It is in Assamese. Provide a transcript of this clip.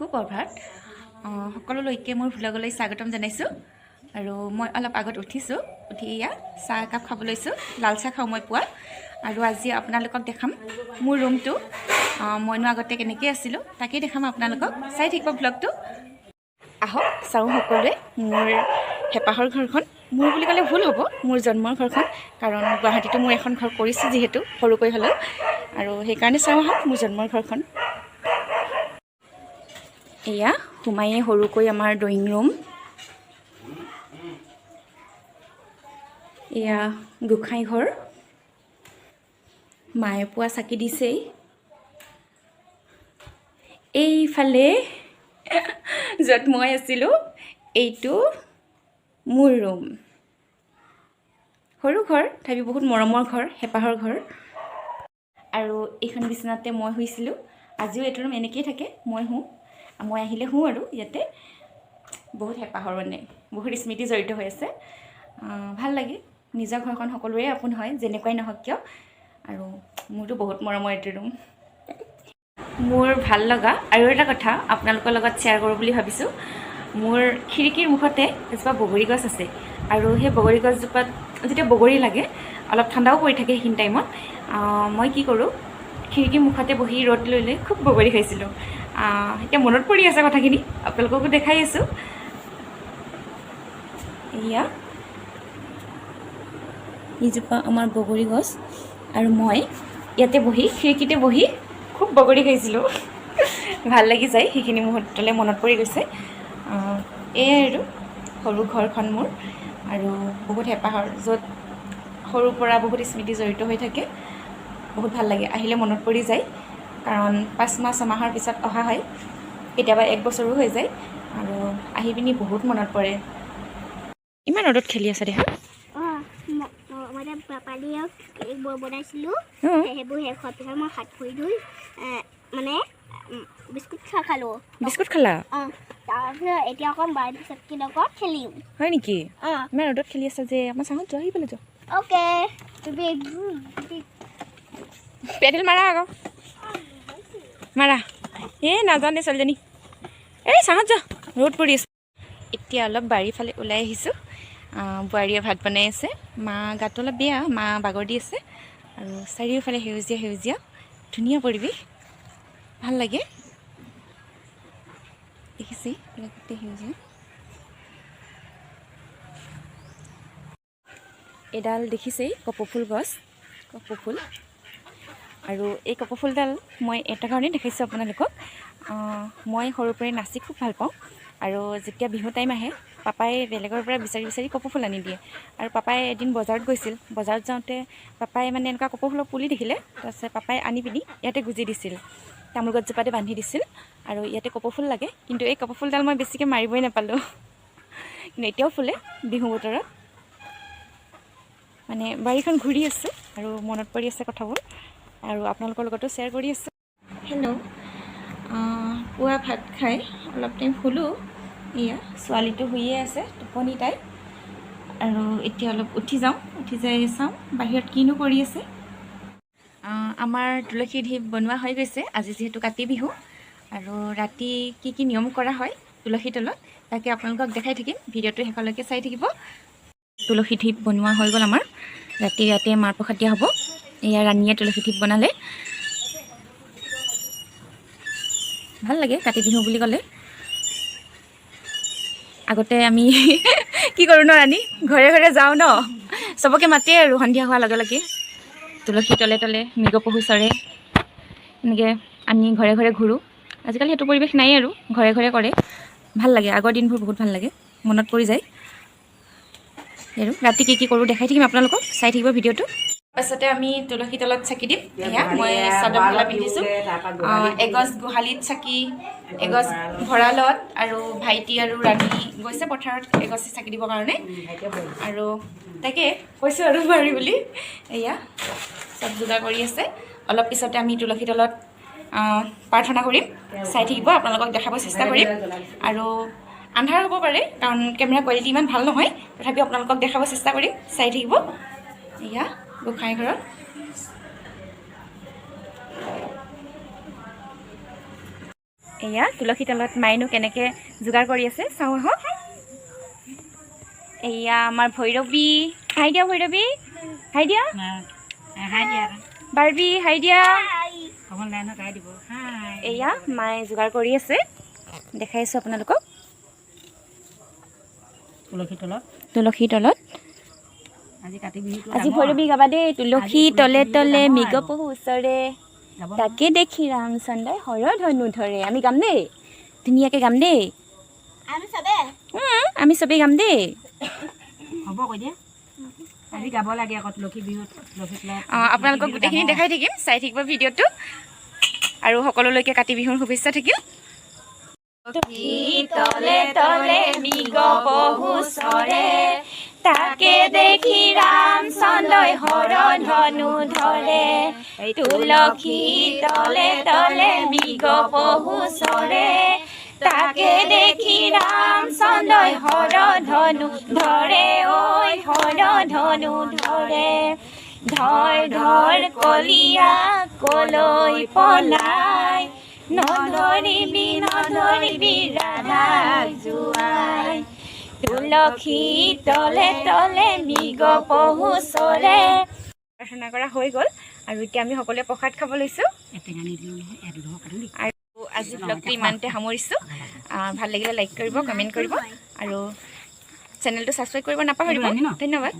সুপ্ৰভাত সকলোলৈকে মোৰ ভ্লগলৈ স্বাগতম জনাইছোঁ। আৰু মই অলপ আগত উঠিছোঁ, উঠি এয়া চাহ একাপ খাব লৈছোঁ। লাল চাহ খাওঁ মই পুৱা। আৰু আজি আপোনালোকক দেখাম মোৰ ৰুমটো। মইনো আগতে কেনেকৈ আছিলোঁ তাকেই দেখাম আপোনালোকক। চাই থাকিব ভ্লগটো। আহক চাওঁ সকলোৱে মোৰ হেঁপাহৰ ঘৰখন। মোৰ বুলি ক'লে ভুল হ'ব, মোৰ জন্মৰ ঘৰখন, কাৰণ গুৱাহাটীতো মোৰ এখন ঘৰ কৰিছোঁ যিহেতু সৰুকৈ হ'লেও, আৰু সেইকাৰণে চাওঁ আহক মোৰ জন্মৰ ঘৰখন। এয়া সোমায়ে সৰুকৈ আমাৰ ড্ৰয়িং ৰুম। এয়া গোঁসাই ঘৰ, মায়ে পোৱা চাকি দিছেই। এইফালে য'ত মই আছিলোঁ এইটো মোৰ ৰুম। সৰু ঘৰ তথাপি বহুত মৰমৰ ঘৰ, হেঁপাহৰ ঘৰ। আৰু এইখন বিচনাতে মই শুইছিলোঁ। আজিও এইটো ৰুম এনেকৈয়ে থাকে, মই শুওঁ। মই আহিলে শুওঁ আৰু ইয়াতে। বহুত হেঁপাহৰ মানে বহুত স্মৃতি জড়িত হৈ আছে। ভাল লাগে, নিজৰ ঘৰখন সকলোৰে আপোন হয় যেনেকুৱাই নহওক কিয়। আৰু মোৰতো বহুত মৰমৰ এইটো ৰুম। মোৰ ভাল লগা আৰু এটা কথা আপোনালোকৰ লগত শ্বেয়াৰ কৰোঁ বুলি ভাবিছোঁ। মোৰ খিৰিকীৰ মুখতে এজোপা বগৰী গছ আছে, আৰু সেই বগৰী গছজোপাত যেতিয়া বগৰী লাগে, অলপ ঠাণ্ডাও পৰি থাকে সেইখিনি টাইমত, মই কি কৰোঁ, খিৰিকীৰ মুখতে বহি ৰ'দ লৈ লৈ খুব বগৰী খাইছিলোঁ। এতিয়া মনত পৰি আছে কথাখিনি, আপোনালোককো দেখাই আছোঁ। এয়া এইজোপা আমাৰ বগৰী গছ, আৰু মই ইয়াতে বহি খিৰিকীতে বহি খুব বগৰী খাইছিলোঁ। ভাল লাগি যায় সেইখিনি মুহূৰ্তলৈ মনত পৰি গৈছে। এয়াই আৰু সৰু ঘৰখন মোৰ, আৰু বহুত হেঁপাহৰ, য'ত সৰুৰ পৰা বহুত স্মৃতি জড়িত হৈ থাকে। বহুত ভাল লাগে, আহিলে মনত পৰি যায়, কাৰণ 5 মাহ 6 মাহৰ পিছত অহা হয়, কেতিয়াবা 1 বছৰো হৈ যায়। আৰু আহি পিনি বহুত মনত পৰে। ইমান ৰ'দত খেলি আছে দেখা। মানে পাপালীয়ে কেক বনাইছিলোঁ, সেইবোৰ শেষ হোৱাৰ পিছত মই হাত ভৰি ধুই মানে বিস্কুট খালোঁ। বিস্কুট খালা? তাৰপিছত এতিয়া অকণ বাৰীত চকীৰ লগত খেলিম। হয় নেকি? ইমান ৰ'দত খেলি আছে যে, আমাৰ চাঙত যোৱা, আহি পেলাই যোৱা। অ'কে, তুমি পেডেল মাৰা আকৌ, মাৰা। নাজানে ছোৱালীজনী। চাঙত যোৱা, ৰ'দ পৰি আছে। এতিয়া অলপ বাৰীৰ ফালে ওলাই আহিছোঁ। বোৱাৰীয়ে ভাত বনাই আছে। মা গাটো অলপ বেয়া, মা বাগৰ দি আছে। আৰু চাৰিওফালে সেউজীয়া সেউজীয়া ধুনীয়া পৰিৱেশ, ভাল লাগে। দেখিছেই গোটেই সেউজীয়া। এডাল দেখিছেই কপৌফুল গছ, কপৌফুল। আৰু এই কপৌফুলডাল মই এটা কাৰণেই দেখাইছোঁ আপোনালোকক। মই সৰুৰ পৰাই নাচি খুব ভাল পাওঁ, আৰু যেতিয়া বিহু টাইম আহে, পাপাই বেলেগৰ পৰা বিচাৰি বিচাৰি কপৌফুল আনি দিয়ে। আৰু পাপাই এদিন বজাৰত গৈছিল, বজাৰত যাওঁতে পাপাই মানে এনেকুৱা কপৌফুলৰ পুলি দেখিলে, তাৰপিছত পাপাই আনি পিনি ইয়াতে গুজি দিছিল, তামোল গছজোপাতে বান্ধি দিছিল। আৰু ইয়াতে কপৌফুল লাগে, কিন্তু এই কপৌফুলডাল মই বেছিকৈ মাৰিবই নাপালোঁ। কিন্তু এতিয়াও ফুলে বিহু বতৰত। মানে বাৰীখন ঘূৰি আছোঁ আৰু মনত পৰি আছে কথাবোৰ, আৰু আপোনালোকৰ লগতো শ্বেয়াৰ কৰি আছোঁ। হেল্ল', পুৱা ভাত খাই অলপ টাইম শুলোঁ। এয়া ছোৱালীটো শুইয়ে আছে, টোপনি তাই। আৰু এতিয়া অলপ উঠি যাওঁ, উঠি যাই চাওঁ বাহিৰত কিনো কৰি আছে। আমাৰ তুলসী ঢিপ বনোৱা হৈ গৈছে, আজি যিহেতু কাতি বিহু। আৰু ৰাতি কি কি নিয়ম কৰা হয় তুলসী তলত, তাকে আপোনালোকক দেখাই থাকিম। ভিডিঅ'টো শেষলৈকে চাই থাকিব। তুলসী ঢিপ বনোৱা হৈ গ'ল আমাৰ। ৰাতি ইয়াতে মাহ প্ৰসাদ দিয়া হ'ব। এয়া ৰাণীয়ে তুলসী ঢিপ বনালে। ভাল লাগে কাতি বিহু বুলি ক'লে। আগতে আমি কি কৰোঁ ন, ৰাণী ঘৰে ঘৰে যাওঁ ন, চবকে মাতে আৰু সন্ধিয়া হোৱাৰ লগে লগে তুলসী তলে তলে মৃগ পহু চৰে, এনেকৈ আমি ঘৰে ঘৰে ঘূৰোঁ। আজিকালি সেইটো পৰিৱেশ নাই আৰু, ঘৰে ঘৰে কৰে। ভাল লাগে, আগৰ দিনবোৰ বহুত ভাল লাগে, মনত পৰি যায়। আৰু ৰাতি কি কি কৰোঁ দেখাই থাকিম আপোনালোকক, চাই থাকিব ভিডিঅ'টো। পাছতে আমি তুলসী তলত চাকি দিম। এয়া মই চাদৰ মেখেলা পিন্ধিছোঁ। এগছ গোহালিত চাকি, এগছ ভঁৰালত, আৰু ভাইটি আৰু ৰাণী গৈছে পথাৰত এগছ চাকি দিবৰ কাৰণে। আৰু তাকে কৈছোঁ আৰু মাৰি বুলি। এয়া চব যোগাৰ কৰি আছে। অলপ পিছতে আমি তুলসী তলত প্ৰাৰ্থনা কৰিম, চাই থাকিব, আপোনালোকক দেখাব চেষ্টা কৰিম। আৰু আন্ধাৰ হ'ব পাৰে, কাৰণ কেমেৰা কোৱালিটি ইমান ভাল নহয়, তথাপিও আপোনালোকক দেখাব চেষ্টা কৰিম, চাই থাকিব। এয়া গোঁসাই ঘৰত এয়া তুলসী তলত মায়েনো কেনেকৈ যোগাৰ কৰি আছে চাওঁ আহক এয়া আমাৰ ভৈৰৱী হাই দিয়া ভৈৰৱী হাই দিয়া বাৰ্বি হাই দিয়া এয়া মায়ে যোগাৰ কৰি আছে দেখাইছোঁ আপোনালোকক তুলসী তলত আজি ভৈৰৱী গাবা দেই তুলসী তলে তলে মৃগ পহু ওচৰে তাকে দেখি ৰামচন্দ্ৰই হৰ ধনু ধৰে আমি গাম দেই ধুনীয়াকৈ গাম দেই আমি চবেই গাম দেই হ'ব কৈ দিয়া আজি গাব লাগে আকৌ তুলসী বিহুত আপোনালোকক গোটেইখিনি দেখাই থাকিম চাই থাকিব ভিডিঅ'টো আৰু সকলোলৈকে কাতি বিহুৰ শুভেচ্ছা থাকিল তলে তলে মৃগ পহু চৰে তাকে দেখি ৰামচন্দ্ৰই হৰ ধনু ধৰে তুলসী তলে তলে মৃগ পহু চৰে তাকে দেখি ৰামচন্দ্ৰই হৰ ধনু ধৰে ঐ হৰ ধনু ধৰে ধৰ ধৰ কলিয়া কলৈ পলাই নধৰিবি ৰাধাক জোৱাই তুলসী তলে তলে মৃগ পহু চৰে প্ৰাৰ্থনা কৰা হৈ গ'ল আৰু এতিয়া আমি সকলোৱে প্ৰসাদ খাব লৈছোঁ আৰু আজি ব্লগটো ইমানতে সামৰিছোঁ ভাল লাগিলে লাইক কৰিব কমেণ্ট কৰিব আৰু চেনেলটো ছাবস্ক্ৰাইব কৰিব নাপাহৰিব ধন্যবাদ